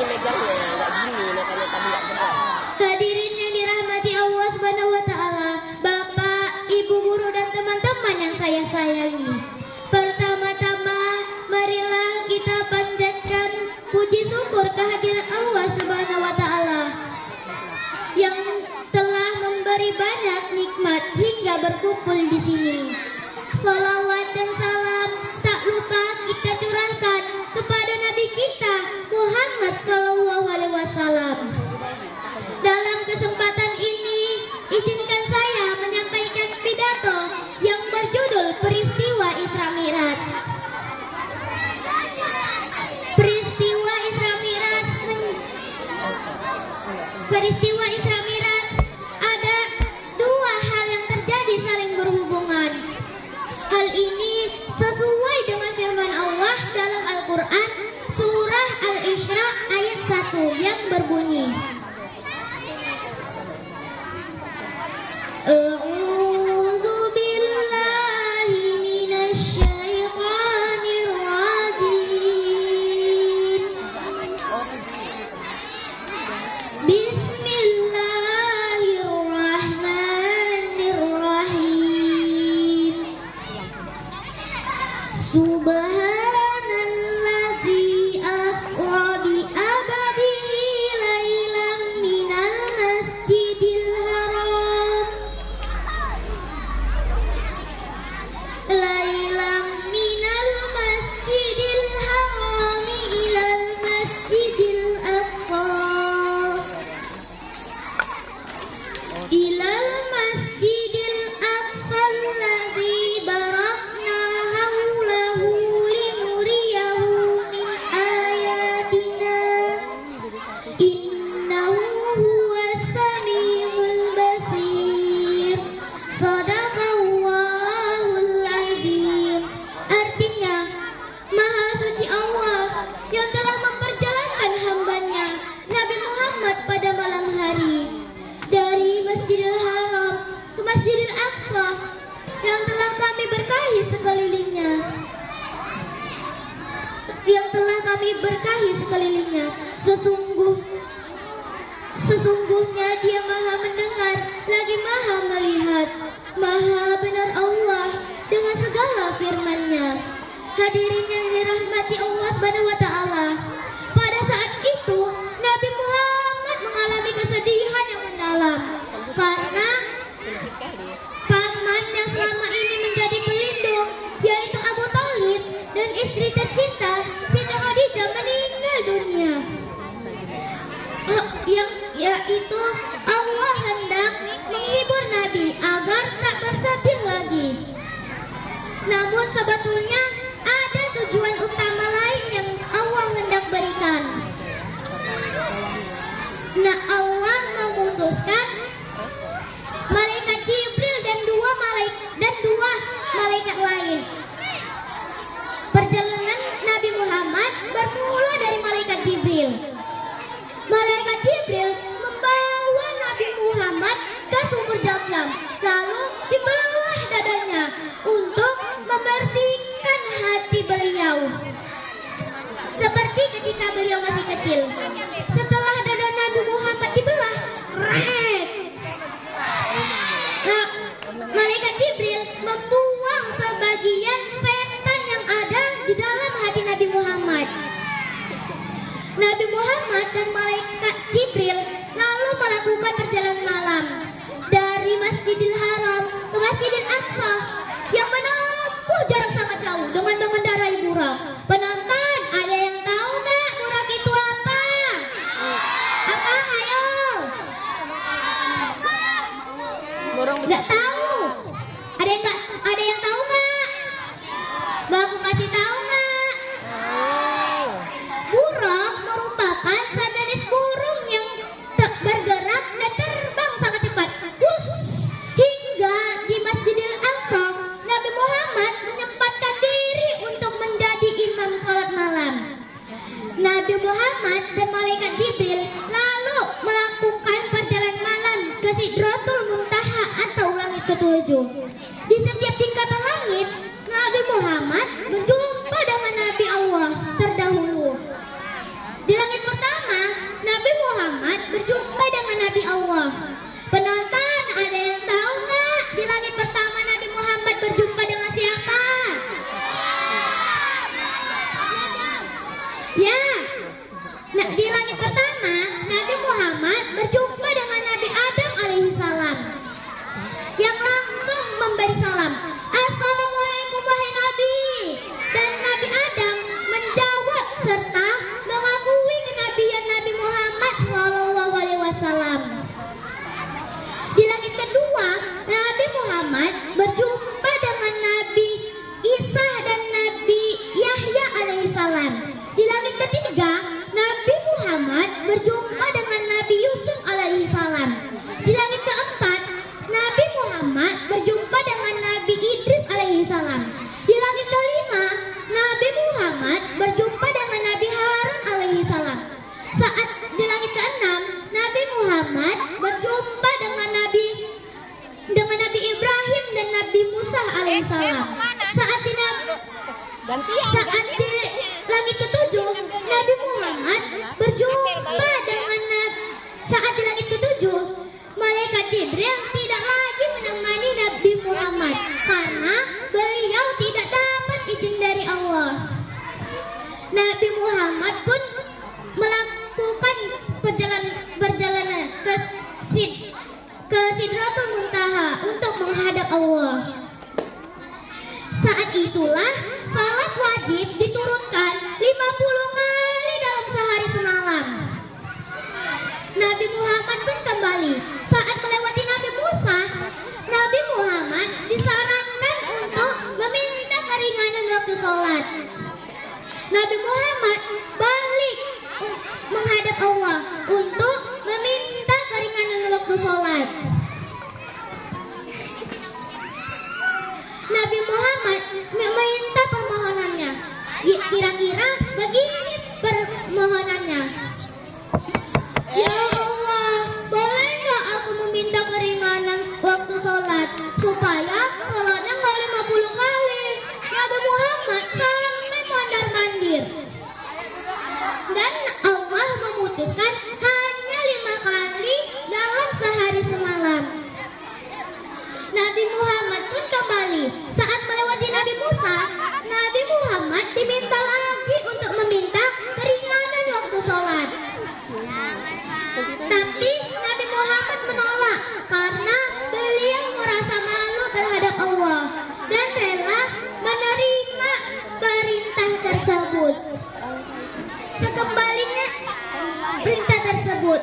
megangnya, nggak gini, makanya tadi nggak benar. Hadirin yang dirahmati Allah Subhanahu wa taala, Bapak, Ibu guru dan teman-teman yang saya sayangi. Pertama-tama, marilah kita panjatkan puji syukur kehadirat Allah Subhanahu wa taala yang telah memberi banyak nikmat hingga berkumpul di sini. Salawat dan salam tak lupa kita curahkan kepada Nabi kita Muhammad Sallallahu Alaihi Wasallam. Dalam kesempatan ini, izinkan saya menyampaikan pidato yang berjudul Peristiwa Isra Mi'raj. Peristiwa Isra Mi'raj ada dua hal yang terjadi saling berhubungan. Hal ini sesuai dengan firman Allah dalam Al-Quran surah Al-Isra ayat 1 yang berbunyi, A'udzu billahi minasy syaithanir rajim. Bismillahirrahmanirrahim. Subhanalladzi asra bi abdihi lailan minal masjidil haram ilal masjidil aqsa alladzi barakna haulahu linuriyahu min ayatina innahu huwas samiul basir. Shadaqallahul azim. Artinya, Maha Suci Allah yang telah memperjalankan hambanya Nabi Muhammad pada malam hari dari Masjidil Haram ke Masjidil Aqsa yang telah kami berkahi sekelilingnya. Sesungguhnya Dia Maha mendengar lagi Maha melihat. Maha benar Allah dengan segala firman-Nya. Hadirin yang dirahmati Allah Subhanahu wa taala, pada saat itu Nabi Muhammad mengalami kesedihan yang mendalam karena paman yang selama ini menjadi pelindung, yaitu Abu Thalib, dan istri tercinta Siti Khadijah meninggal dunia. Yaitu Allah hendak menghibur Nabi agar tak bersedih lagi. Namun sebetulnya ada tujuan utama lain yang Allah hendak berikan. Nah, Allah memutuskan malaikat Jibril dan dua malaikat lain. Perjalanan Nabi Muhammad bermula dari malaikat Jibril. Malaikat Jibril membawa Nabi Muhammad ke sumur Zamzam, lalu dibelah dadanya untuk membersihkan hati beliau. Seperti ketika beliau masih kecil. Setelah dada Nabi Muhammad dibelah, malaikat Jibril membuang sebagian setan yang ada di dalam hati Nabi Muhammad. Nabi Muhammad dan malaikat Jibril lalu melakukan perjalanan malam dari Masjidil Haram ke Masjidil Aqsa yang menempuh jarak sangat jauh dengan mengendarai burak. Penonton, ada yang tahu nggak burak itu apa? Apa? Ayo. Nggak tahu. Ada yang tahu nggak? Mau aku kasih tahu nggak? Burak merupakan sejenis burung yang bergerak dan terbang sangat cepat. Hingga di Masjidil Aqsa, Nabi Muhammad menyempatkan diri untuk menjadi imam sholat malam. Nabi Muhammad dan malaikat Jibril lalu melakukan perjalanan malam ke Sidratul Muntaha atau langit ketujuh. Di setiap tingkatan langit, Nabi Muhammad berjumpa dengan Nabi Allah terdahulu. Di langit pertama, Muhammad berjumpa dengan Nabi Isa dan Nabi Yahya alaihissalam. Di langit ketiga, Nabi Muhammad berjumpa dengan Nabi Yusuf alaihissalam. Di langit keempat, Nabi Muhammad berjumpa dengan Nabi Idris alaihissalam. Di langit kelima, Nabi Muhammad berjumpa dengan Nabi Harun alaihissalam. Saat di langit keenam, Nabi Muhammad berjumpa dengan Nabi Ibrahim dan Nabi Musa alaihissalam. Saat di langit ketujuh, Nabi Muhammad berjumpa dengan saat di langit ketujuh, malaikat Jibril tidak lagi menemani Nabi Muhammad karena beliau tidak dapat izin dari Allah. Nabi Muhammad pun melakukan perjalanan ke Sidratul Muntaha untuk menghadap Allah. Saat itulah salat wajib diturunkan 50 kali dalam sehari semalam. Nabi Muhammad pun kembali. Saat melewati Nabi Musa, Nabi Muhammad disarankan untuk meminta keringanan waktu sholat. Nabi Muhammad balik menghadap Allah untuk meminta keringanan waktu sholat. Nabi Muhammad meminta permohonannya. Kira-kira begini permohonannya. Ya Allah, boleh nggak aku meminta keringanan waktu sholat supaya sholatnya nggak 50 kali? Nabi Muhammad sampai mondar-mandir. Dan Allah memutuskan hanya 5 kali dalam sehari semalam. Nabi Muhammad pun kembali. Saat melewati Nabi Musa, Nabi Muhammad diminta lagi untuk meminta keringanan waktu sholat. Tapi Nabi Muhammad menolak karena beliau merasa malu terhadap Allah dan rela menerima perintah tersebut. Sekembalinya perintah tersebut,